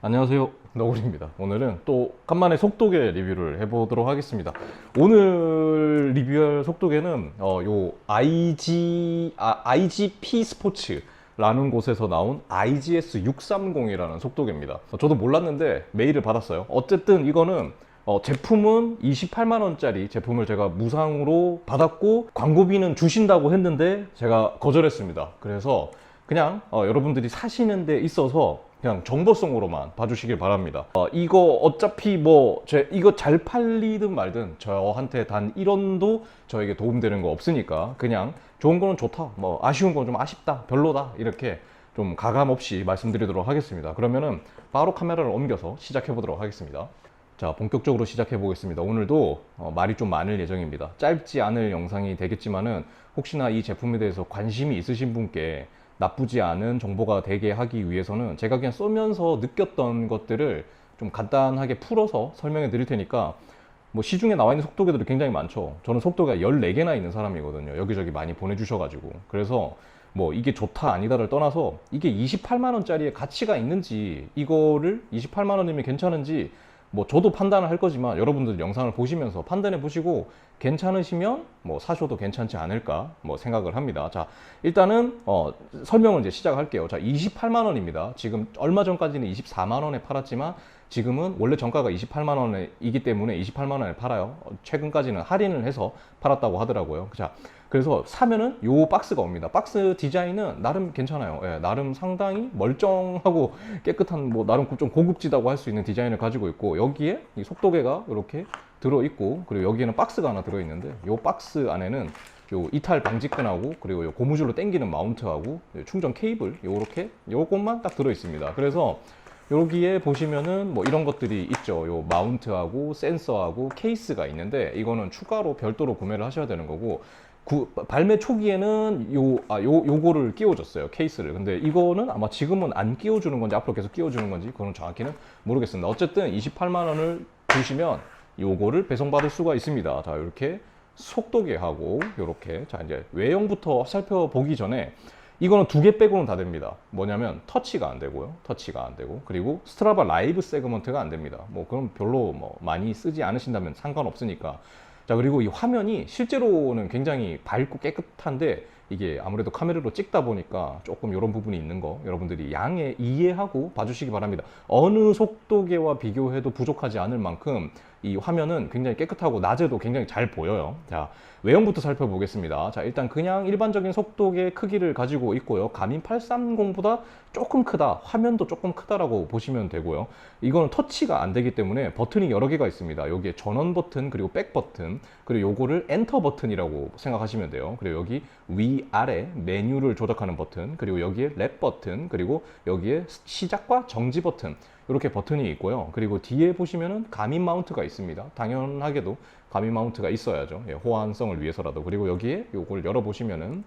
안녕하세요, 너구리입니다. 오늘은 또 간만에 속도계 리뷰를 해보도록 하겠습니다. 오늘 리뷰할 속도계는 IGP 스포츠라는 곳에서 나온 IGS 630이라는 속도계입니다. 저도 몰랐는데 메일을 받았어요. 어쨌든 이거는 제품은 28만원짜리 제품을 제가 무상으로 받았고 광고비는 주신다고 했는데 제가 거절했습니다. 그래서 그냥 여러분들이 사시는 데 있어서 그냥 정보성으로만 봐주시길 바랍니다. 이거 어차피 이거 잘 팔리든 말든 저한테 단 1원도 저에게 도움되는 거 없으니까 그냥 좋은 거는 좋다, 아쉬운 건 좀 아쉽다, 별로다, 이렇게 좀 가감 없이 말씀드리도록 하겠습니다. 그러면은 바로 카메라를 옮겨서 시작해 보도록 하겠습니다. 자, 본격적으로 시작해 보겠습니다. 오늘도 말이 좀 많을 예정입니다. 짧지 않을 영상이 되겠지만은 혹시나 이 제품에 대해서 관심이 있으신 분께 나쁘지 않은 정보가 되게 하기 위해서는 제가 그냥 쏘면서 느꼈던 것들을 좀 간단하게 풀어서 설명해 드릴 테니까, 시중에 나와 있는 속도계들이 굉장히 많죠. 저는 속도가 14개나 있는 사람이거든요. 여기저기 많이 보내주셔가지고. 그래서 이게 좋다 아니다를 떠나서 이게 28만원짜리의 가치가 있는지, 이거를 28만원이면 괜찮은지 저도 판단을 할 거지만 여러분들 영상을 보시면서 판단해 보시고 괜찮으시면 사셔도 괜찮지 않을까 생각을 합니다. 자, 일단은 설명을 이제 시작할게요. 자, 28만원입니다. 지금 얼마 전까지는 24만원에 팔았지만 지금은 원래 정가가 28만원이기 때문에 28만원에 팔아요. 최근까지는 할인을 해서 팔았다고 하더라고요. 자, 그래서 사면은 요 박스가 옵니다. 박스 디자인은 나름 괜찮아요. 예, 나름 상당히 멀쩡하고 깨끗한, 나름 좀 고급지다고 할 수 있는 디자인을 가지고 있고, 여기에 이 속도계가 이렇게 들어있고, 그리고 여기에는 박스가 하나 들어있는데, 요 박스 안에는 요 이탈 방지끈하고, 그리고 요 고무줄로 당기는 마운트하고, 충전 케이블, 요것만 딱 들어있습니다. 그래서 여기에 보시면은 이런 것들이 있죠. 요 마운트하고 센서하고 케이스가 있는데, 이거는 추가로 별도로 구매를 하셔야 되는 거고, 발매 초기에는 요거를 끼워줬어요, 케이스를. 근데 이거는 아마 지금은 안 끼워주는 건지 앞으로 계속 끼워주는 건지 그건 정확히는 모르겠습니다. 어쨌든 28만원을 주시면 요거를 배송받을 수가 있습니다. 자, 이렇게 속도계하고 요렇게, 자, 이제 외형부터 살펴보기 전에 이거는 2개 빼고는 다 됩니다. 뭐냐면 터치가 안 되고요. 터치가 안 되고, 그리고 스트라바 라이브 세그먼트가 안 됩니다. 그럼 별로 많이 쓰지 않으신다면 상관없으니까. 자, 그리고 이 화면이 실제로는 굉장히 밝고 깨끗한데 이게 아무래도 카메라로 찍다 보니까 조금 이런 부분이 있는 거 여러분들이 이해하고 봐주시기 바랍니다. 어느 속도계와 비교해도 부족하지 않을 만큼 이 화면은 굉장히 깨끗하고 낮에도 굉장히 잘 보여요. 자, 외형부터 살펴보겠습니다. 자, 일단 그냥 일반적인 속도계 크기를 가지고 있고요. 가민 830보다 조금 크다, 화면도 조금 크다라고 보시면 되고요. 이거는 터치가 안 되기 때문에 버튼이 여러 개가 있습니다. 여기에 전원 버튼, 그리고 백 버튼, 그리고 요거를 엔터 버튼이라고 생각하시면 돼요. 그리고 여기 위아래 메뉴를 조작하는 버튼, 그리고 여기에 랩 버튼, 그리고 여기에 시작과 정지 버튼, 이렇게 버튼이 있고요. 그리고 뒤에 보시면은 가민 마운트가 있습니다. 당연하게도 가민 마운트가 있어야죠. 예, 호환성을 위해서라도. 그리고 여기에 요걸 열어보시면은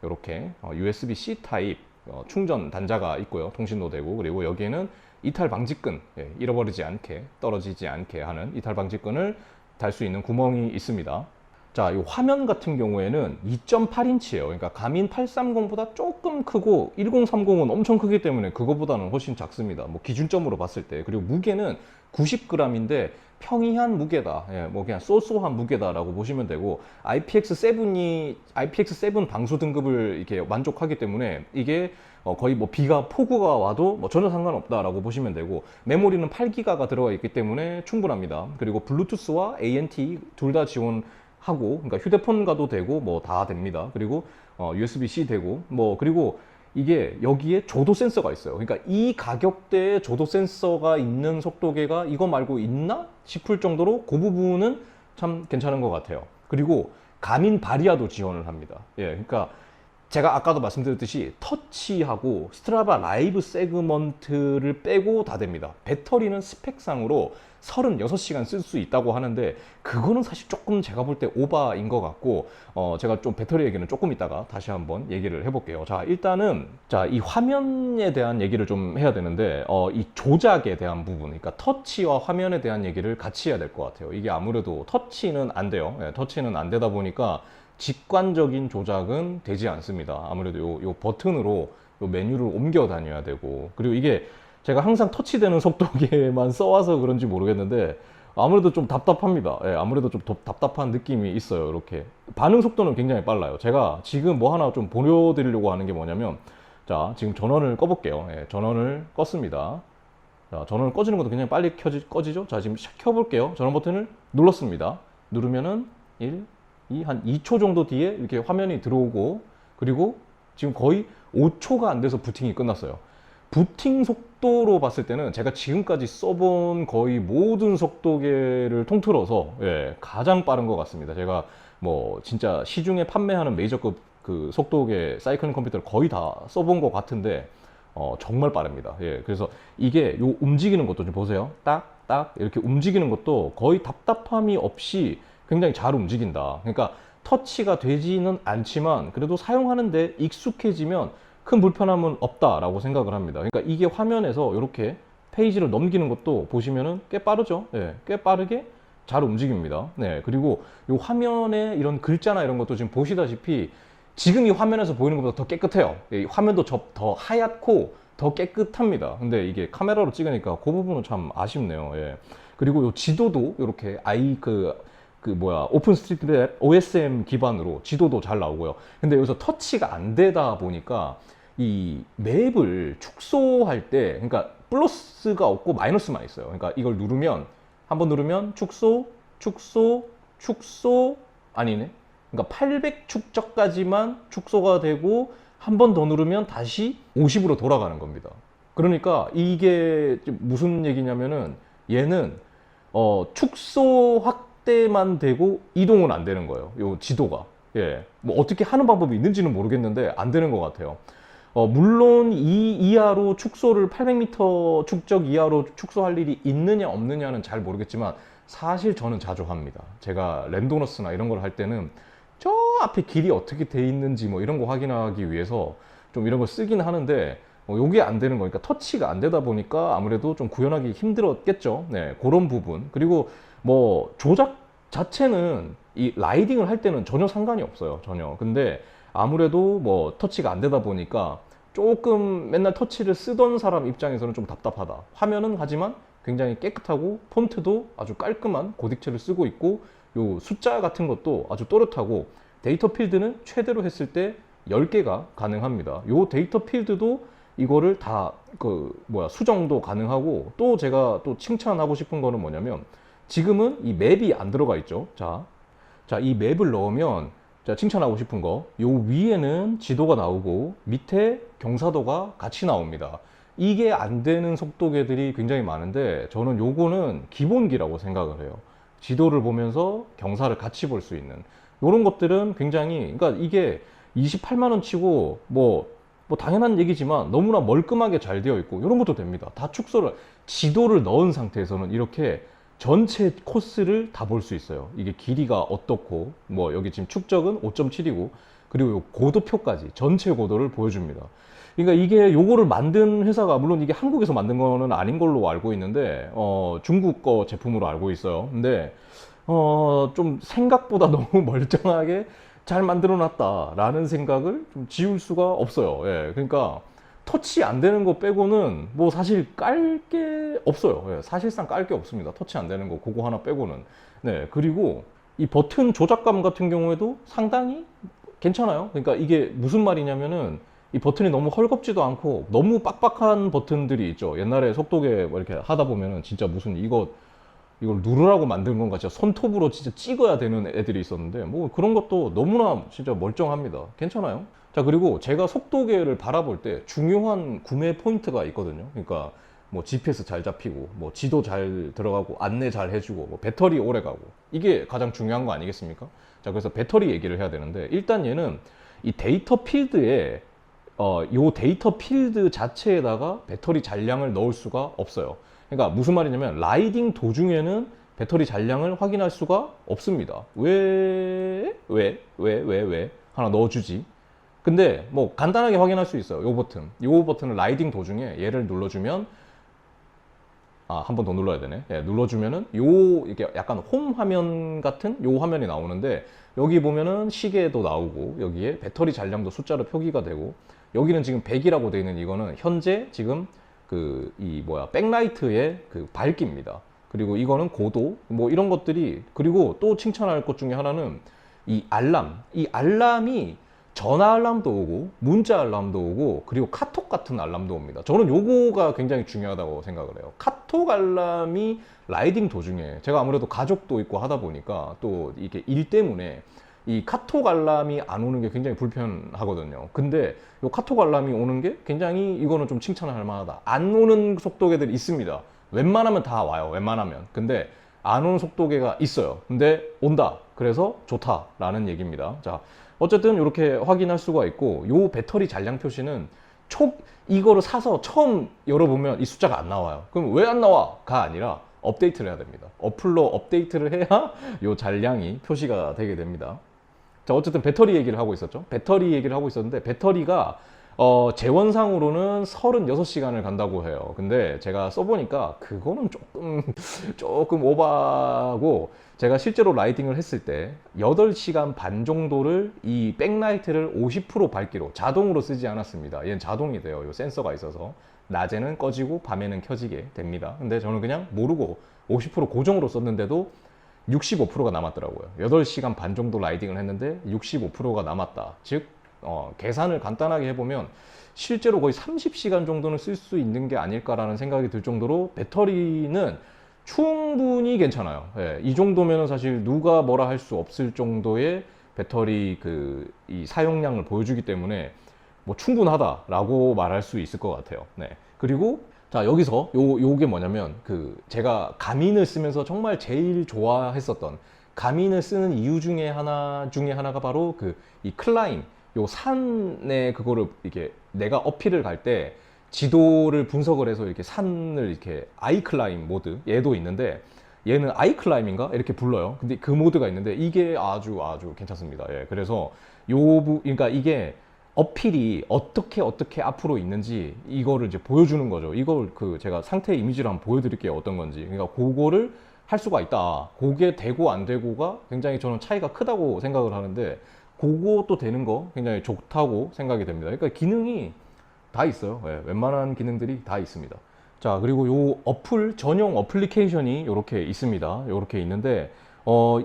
이렇게 USB-C 타입 충전 단자가 있고요. 통신도 되고, 그리고 여기에는 이탈 방지끈, 잃어버리지 않게, 떨어지지 않게 하는 이탈 방지끈을 달 수 있는 구멍이 있습니다. 자, 이 화면 같은 경우에는 2.8인치예요. 그러니까 가민 830보다 조금 크고 1030은 엄청 크기 때문에 그거보다는 훨씬 작습니다. 기준점으로 봤을 때. 그리고 무게는 90g인데 평이한 무게다. 그냥 쏘쏘한 무게다라고 보시면 되고, IPX7 방수 등급을 이렇게 만족하기 때문에 이게 거의 비가 폭우가 와도 전혀 상관없다라고 보시면 되고, 메모리는 8기가가 들어가 있기 때문에 충분합니다. 그리고 블루투스와 ANT 둘 다 지원하고, 그러니까 휴대폰과도 되고 다 됩니다. 그리고 USB-C 되고, 그리고 이게 여기에 조도 센서가 있어요. 그러니까 이 가격대에 조도 센서가 있는 속도계가 이거 말고 있나 싶을 정도로 그 부분은 참 괜찮은 것 같아요. 그리고 가민 바리아도 지원을 합니다. 그러니까 제가 아까도 말씀드렸듯이 터치하고 스트라바 라이브 세그먼트를 빼고 다 됩니다. 배터리는 스펙상으로 36시간 쓸 수 있다고 하는데 그거는 사실 조금 제가 볼 때 오바인 것 같고, 제가 좀 배터리 얘기는 조금 이따가 다시 한번 얘기를 해볼게요. 자, 일단은 이 화면에 대한 얘기를 좀 해야 되는데, 이 조작에 대한 부분, 그러니까 터치와 화면에 대한 얘기를 같이 해야 될 것 같아요. 이게 아무래도 터치는 안 돼요. 터치는 안 되다 보니까 직관적인 조작은 되지 않습니다. 아무래도 요 버튼으로 요 메뉴를 옮겨 다녀야 되고, 그리고 이게 제가 항상 터치되는 속도계만 써와서 그런지 모르겠는데 아무래도 좀 답답합니다. 예, 아무래도 좀 답답한 느낌이 있어요. 이렇게 반응 속도는 굉장히 빨라요. 제가 지금 뭐 하나 좀 보여드리려고 하는 게 뭐냐면, 자, 지금 전원을 꺼볼게요. 예, 전원을 껐습니다. 자, 전원을 꺼지는 것도 굉장히 빨리 꺼지죠? 자, 지금 켜볼게요. 전원 버튼을 눌렀습니다. 누르면은 1, 2, 한 2초 정도 뒤에 이렇게 화면이 들어오고, 그리고 지금 거의 5초가 안 돼서 부팅이 끝났어요. 부팅 속도로 봤을 때는 제가 지금까지 써본 거의 모든 속도계를 통틀어서 예, 가장 빠른 것 같습니다. 제가 뭐 진짜 시중에 판매하는 메이저급 그 속도계 사이클링 컴퓨터를 거의 다 써본 것 같은데 정말 빠릅니다. 예, 그래서 이게 요 움직이는 것도 좀 보세요. 딱, 딱 이렇게 움직이는 것도 거의 답답함이 없이 굉장히 잘 움직인다. 그러니까 터치가 되지는 않지만 그래도 사용하는데 익숙해지면 큰 불편함은 없다라고 생각을 합니다. 그러니까 이게 화면에서 이렇게 페이지를 넘기는 것도 보시면은 꽤 빠르죠. 예, 꽤 빠르게 잘 움직입니다. 네, 그리고 이 화면에 이런 글자나 이런 것도 지금 보시다시피 지금 이 화면에서 보이는 것보다 더 깨끗해요. 이 화면도 더 하얗고 더 깨끗합니다. 근데 이게 카메라로 찍으니까 그 부분은 참 아쉽네요. 예. 그리고 이 지도도 이렇게 오픈 스트리트 맵 OSM 기반으로 지도도 잘 나오고요. 근데 여기서 터치가 안 되다 보니까 이 맵을 축소할 때, 그러니까 플러스가 없고 마이너스만 있어요. 그러니까 이걸 누르면, 한번 누르면 축소, 축소, 축소, 아니네. 그러니까 800축적까지만 축소가 되고 한 번 더 누르면 다시 50으로 돌아가는 겁니다. 그러니까 이게 무슨 얘기냐면은 얘는 축소 확대만 되고 이동은 안 되는 거예요. 요 지도가. 예. 뭐 어떻게 하는 방법이 있는지는 모르겠는데 안 되는 것 같아요. 물론 이 이하로 축소를 800m 축적 이하로 축소할 일이 있느냐 없느냐는 잘 모르겠지만 사실 저는 자주 합니다. 제가 랜도너스나 이런 걸 할 때는 저 앞에 길이 어떻게 돼 있는지 뭐 이런 거 확인하기 위해서 좀 이런 걸 쓰긴 하는데 요게 안 되는 거니까 터치가 안 되다 보니까 아무래도 좀 구현하기 힘들었겠죠. 네, 그런 부분. 그리고 뭐 조작 자체는 이 라이딩을 할 때는 전혀 상관이 없어요. 전혀. 근데 아무래도 뭐 터치가 안 되다 보니까 조금 맨날 터치를 쓰던 사람 입장에서는 좀 답답하다. 화면은 하지만 굉장히 깨끗하고 폰트도 아주 깔끔한 고딕체를 쓰고 있고 요 숫자 같은 것도 아주 또렷하고 데이터 필드는 최대로 했을 때 10개가 가능합니다. 요 데이터 필드도 이거를 다 수정도 가능하고 또 제가 또 칭찬하고 싶은 거는 뭐냐면 지금은 이 맵이 안 들어가 있죠. 자, 이 맵을 넣으면 자, 칭찬하고 싶은 거, 요 위에는 지도가 나오고 밑에 경사도가 같이 나옵니다. 이게 안 되는 속도계들이 굉장히 많은데 저는 요거는 기본기라고 생각을 해요. 지도를 보면서 경사를 같이 볼 수 있는 이런 것들은 굉장히, 그러니까 이게 28만 원 치고 뭐 당연한 얘기지만 너무나 멀끔하게 잘 되어 있고 이런 것도 됩니다. 다 축소를 지도를 넣은 상태에서는 이렇게 전체 코스를 다 볼 수 있어요. 이게 길이가 어떻고 뭐 여기 지금 축적은 5.7이고 그리고 요 고도표까지 전체 고도를 보여줍니다. 그러니까 이게 요거를 만든 회사가 물론 이게 한국에서 만든 거는 아닌 걸로 알고 있는데 중국 거 제품으로 알고 있어요. 근데 좀 생각보다 너무 멀쩡하게 잘 만들어 놨다라는 생각을 좀 지울 수가 없어요. 예, 그러니까 터치 안 되는 거 빼고는 뭐 사실 깔 게 없어요. 예, 사실상 깔 게 없습니다. 터치 안 되는 거 그거 하나 빼고는. 네, 그리고 이 버튼 조작감 같은 경우에도 상당히 괜찮아요. 그러니까 이게 무슨 말이냐면은 이 버튼이 너무 헐겁지도 않고 너무 빡빡한 버튼들이 있죠. 옛날에 속도계 뭐 이렇게 하다 보면은 진짜 무슨 이걸 누르라고 만든 건가 진짜 손톱으로 진짜 찍어야 되는 애들이 있었는데 뭐 그런 것도 너무나 진짜 멀쩡합니다. 괜찮아요. 자, 그리고 제가 속도계를 바라볼 때 중요한 구매 포인트가 있거든요. 그러니까 뭐 GPS 잘 잡히고 뭐 지도 잘 들어가고 안내 잘 해주고 뭐 배터리 오래 가고 이게 가장 중요한 거 아니겠습니까? 자, 그래서 배터리 얘기를 해야 되는데 일단 얘는 이 데이터 필드에 요 데이터 필드 자체에다가 배터리 잔량을 넣을 수가 없어요. 그러니까 무슨 말이냐면 라이딩 도중에는 배터리 잔량을 확인할 수가 없습니다. 왜 하나 넣어주지? 근데 뭐 간단하게 확인할 수 있어요. 요 버튼을 라이딩 도중에 얘를 눌러주면 한 번 더 눌러야 되네. 예, 눌러주면은 이게 약간 홈 화면 같은 요 화면이 나오는데 여기 보면은 시계도 나오고 여기에 배터리 잔량도 숫자로 표기가 되고 여기는 지금 100이라고 되어 있는 이거는 현재 지금 그 이 뭐야 백라이트의 그 밝기입니다. 그리고 이거는 고도 뭐 이런 것들이, 그리고 또 칭찬할 것 중에 하나는 이 알람이 전화 알람도 오고 문자 알람도 오고 그리고 카톡 같은 알람도 옵니다. 저는 요거가 굉장히 중요하다고 생각을 해요. 카톡 알람이 라이딩 도중에, 제가 아무래도 가족도 있고 하다 보니까 또 이게 일 때문에 이 카톡 알람이 안 오는 게 굉장히 불편하거든요. 근데 요 카톡 알람이 오는 게 굉장히, 이거는 좀 칭찬할 만하다. 안 오는 속도계들이 있습니다. 웬만하면 다 와요. 웬만하면. 근데 안 오는 속도계가 있어요. 근데 온다. 그래서 좋다라는 얘기입니다. 자, 어쨌든 이렇게 확인할 수가 있고, 요 배터리 잔량 표시는 이거를 사서 처음 열어보면 이 숫자가 안 나와요. 그럼 왜 안 나와?가 아니라 업데이트를 해야 됩니다. 어플로 업데이트를 해야 요 잔량이 표시가 되게 됩니다. 자, 어쨌든 배터리 얘기를 하고 있었죠. 배터리 얘기를 하고 있었는데, 배터리가 재원상으로는 36시간을 간다고 해요. 근데 제가 써보니까 그거는 조금 오버하고, 제가 실제로 라이딩을 했을 때 8시간 반 정도를 이 백라이트를 50% 밝기로 자동으로 쓰지 않았습니다. 얘는 자동이 돼요. 요 센서가 있어서 낮에는 꺼지고 밤에는 켜지게 됩니다. 근데 저는 그냥 모르고 50% 고정으로 썼는데도 65%가 남았더라고요. 8시간 반 정도 라이딩을 했는데 65%가 남았다. 즉 계산을 간단하게 해보면 실제로 거의 30시간 정도는 쓸 수 있는 게 아닐까라는 생각이 들 정도로 배터리는 충분히 괜찮아요. 예, 이 정도면 사실 누가 뭐라 할 수 없을 정도의 배터리 이 사용량을 보여주기 때문에 뭐 충분하다라고 말할 수 있을 것 같아요. 네. 그리고 자, 여기서 요게 뭐냐면, 제가 가민을 쓰면서 정말 제일 좋아했었던, 가민을 쓰는 이유 중에 하나가 바로 이 클라임, 요 산에 그거를 이렇게 내가 어필을 갈 때 지도를 분석을 해서 이렇게 산을 이렇게 아이클라임 모드, 얘도 있는데 얘는 아이클라임인가 이렇게 불러요. 근데 그 모드가 있는데 이게 아주 괜찮습니다. 예, 그래서 그러니까 이게 어필이 어떻게 앞으로 있는지 이거를 이제 보여주는 거죠. 이걸 제가 상태 이미지를 한번 보여드릴게요. 어떤 건지. 그러니까 그거를 할 수가 있다. 그게 되고 안 되고가 굉장히 저는 차이가 크다고 생각을 하는데, 그것도 되는 거 굉장히 좋다고 생각이 됩니다. 그러니까 기능이 다 있어요. 네, 웬만한 기능들이 다 있습니다. 자, 그리고 요 어플 전용 어플리케이션이 이렇게 있습니다. 이렇게 있는데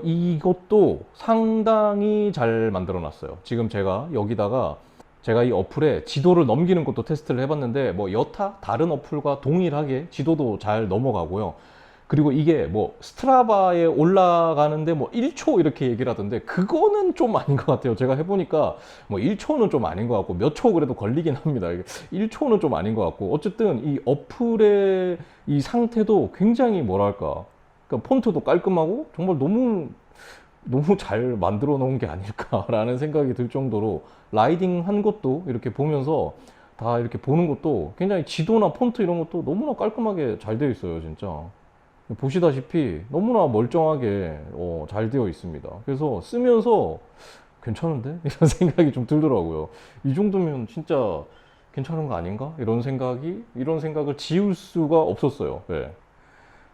이것도 상당히 잘 만들어 놨어요. 지금 제가 여기다가 제가 이 어플에 지도를 넘기는 것도 테스트를 해봤는데, 뭐 여타 다른 어플과 동일하게 지도도 잘 넘어가고요. 그리고 이게 뭐 스트라바에 올라가는데 뭐 1초 이렇게 얘기를 하던데, 그거는 좀 아닌 것 같아요. 제가 해보니까 뭐 1초는 좀 아닌 것 같고, 몇 초 그래도 걸리긴 합니다. 1초는 좀 아닌 것 같고, 어쨌든 이 어플의 이 상태도 굉장히 뭐랄까, 그러니까 폰트도 깔끔하고 정말 너무 잘 만들어 놓은 게 아닐까라는 생각이 들 정도로, 라이딩 한 것도 이렇게 보면서 다 이렇게 보는 것도 굉장히 지도나 폰트 이런 것도 너무나 깔끔하게 잘 되어 있어요. 진짜 보시다시피 너무나 멀쩡하게 잘 되어 있습니다. 그래서 쓰면서 괜찮은데? 이런 생각이 좀 들더라고요. 이 정도면 진짜 괜찮은 거 아닌가? 이런 생각을 지울 수가 없었어요. 네.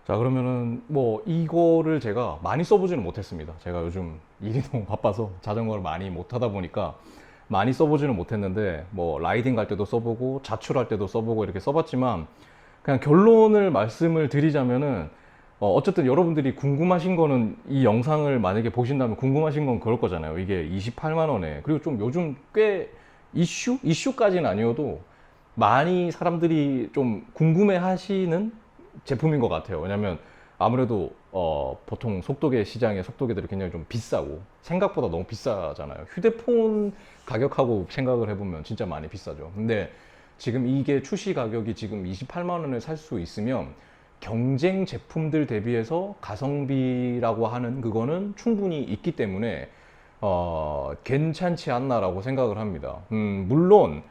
자, 그러면은 뭐 이거를 제가 많이 써보지는 못했습니다. 제가 요즘 일이 너무 바빠서 자전거를 많이 못 하다 보니까 많이 써보지는 못했는데, 뭐 라이딩 갈 때도 써보고 자출할 때도 써보고 이렇게 써봤지만, 그냥 결론을 말씀을 드리자면은 어쨌든 여러분들이 궁금하신 거는, 이 영상을 만약에 보신다면 궁금하신 건 그럴 거잖아요. 이게 28만 원에, 그리고 좀 요즘 꽤 이슈까지는 아니어도 많이 사람들이 좀 궁금해 하시는 제품인 것 같아요. 왜냐면 아무래도 보통 속도계 시장의 속도계들이 굉장히 좀 비싸고, 생각보다 너무 비싸잖아요. 휴대폰 가격하고 생각을 해보면 진짜 많이 비싸죠. 근데 지금 이게 출시 가격이 지금 28만 원에 살 수 있으면 경쟁 제품들 대비해서 가성비라고 하는 그거는 충분히 있기 때문에 괜찮지 않나라고 생각을 합니다. 물론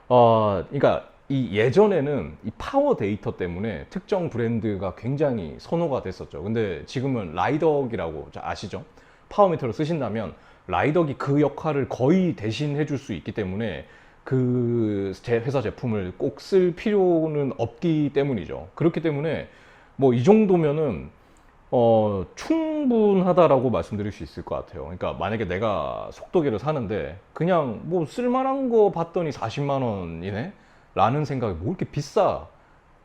그러니까 이 예전에는 이 파워 데이터 때문에 특정 브랜드가 굉장히 선호가 됐었죠. 근데 지금은 라이덕이라고 아시죠? 파워미터를 쓰신다면 라이덕이 그 역할을 거의 대신해 줄 수 있기 때문에 제 회사 제품을 꼭 쓸 필요는 없기 때문이죠. 그렇기 때문에 뭐 이 정도면은 충분하다라고 말씀드릴 수 있을 것 같아요. 그러니까 만약에 내가 속도계를 사는데 그냥 뭐 쓸만한 거 봤더니 40만 원이네? 라는 생각이, 뭐 이렇게 비싸?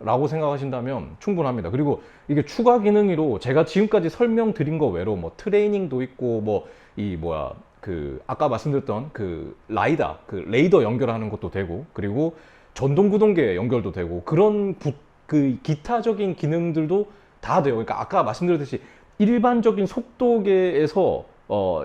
라고 생각하신다면 충분합니다. 그리고 이게 추가 기능으로 제가 지금까지 설명드린 거 외로 뭐 트레이닝도 있고 뭐 이 뭐야 그 아까 말씀드렸던 그 라이다 그 레이더 연결하는 것도 되고 그리고 전동 구동계 연결도 되고 그런 그 기타적인 기능들도 다 돼요. 그러니까 아까 말씀드렸듯이 일반적인 속도계에서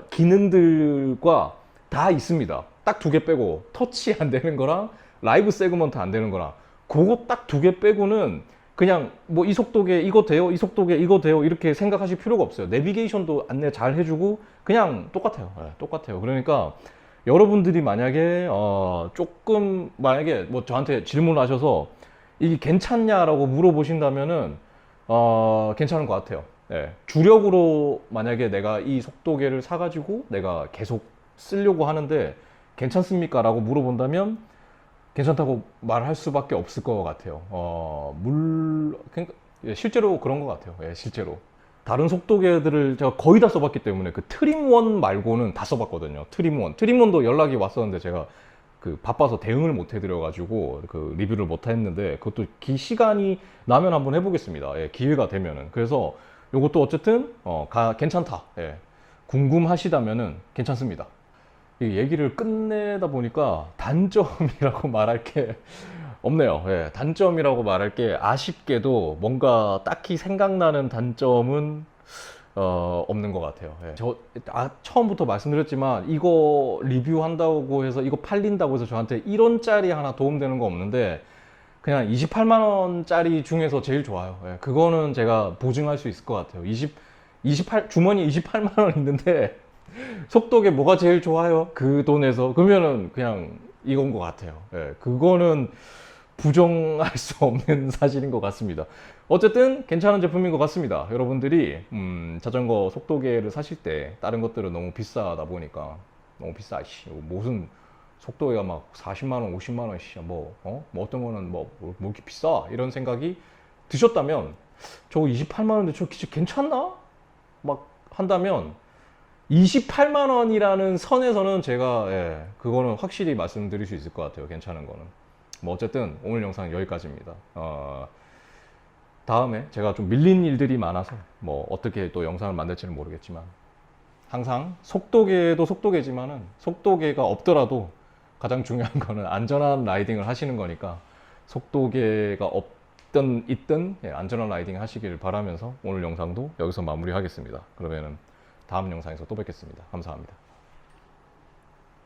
기능들과 다 있습니다. 딱 두 개 빼고 터치 안 되는 거랑 라이브 세그먼트 안 되는 거랑 그거 딱 두 개 빼고는 그냥 뭐 이 속도계 이거 돼요, 이 속도계 이거 돼요 이렇게 생각하실 필요가 없어요. 내비게이션도 안내 잘 해주고 그냥 똑같아요. 네, 똑같아요. 그러니까 여러분들이 만약에 조금 만약에 뭐 저한테 질문을 하셔서 이게 괜찮냐라고 물어보신다면은 괜찮은 것 같아요. 네, 주력으로 만약에 내가 이 속도계를 사가지고 내가 계속 쓰려고 하는데 괜찮습니까? 라고 물어본다면 괜찮다고 말할 수밖에 없을 것 같아요. 그러니까 실제로 그런 것 같아요. 예, 실제로. 다른 속도계들을 제가 거의 다 써봤기 때문에 그 트림1 말고는 다 써봤거든요. 트림1. 트림1도 연락이 왔었는데 제가 그 바빠서 대응을 못 해드려가지고 그 리뷰를 못 했는데 그것도 시간이 나면 한번 해보겠습니다. 예, 기회가 되면은. 그래서 이것도 어쨌든 괜찮다. 예, 궁금하시다면은 괜찮습니다. 이 얘기를 끝내다 보니까 단점이라고 말할 게 없네요. 예, 단점이라고 말할 게 아쉽게도 뭔가 딱히 생각나는 단점은 없는 것 같아요. 예. 처음부터 말씀드렸지만 이거 리뷰한다고 해서 이거 팔린다고 해서 저한테 1원짜리 하나 도움되는 거 없는데 그냥 28만 원짜리 중에서 제일 좋아요. 예, 그거는 제가 보증할 수 있을 것 같아요. 주머니 28만 원 있는데 속도계 뭐가 제일 좋아요? 그 돈에서 그러면은 그냥 이건 것 같아요. 예, 그거는 부정할 수 없는 사실인 것 같습니다. 어쨌든 괜찮은 제품인 것 같습니다. 여러분들이 자전거 속도계를 사실 때 다른 것들은 너무 비싸다 보니까 너무 비싸. 무슨 속도계가 막 40만 원, 50만 원, 뭐 어떤 거는 뭐 이렇게 비싸 이런 생각이 드셨다면 저거 28만 원인데 저 진짜 괜찮나? 막 한다면 28만 원이라는 선에서는 제가 그거는 확실히 말씀드릴 수 있을 것 같아요. 괜찮은 거는. 뭐 어쨌든 오늘 영상 여기까지입니다. 다음에 제가 좀 밀린 일들이 많아서 뭐 어떻게 또 영상을 만들지는 모르겠지만 항상 속도계도 속도계지만은 속도계가 없더라도 가장 중요한 거는 안전한 라이딩을 하시는 거니까 속도계가 없든 있든 안전한 라이딩 하시길 바라면서 오늘 영상도 여기서 마무리하겠습니다. 그러면은 다음 영상에서 또 뵙겠습니다. 감사합니다.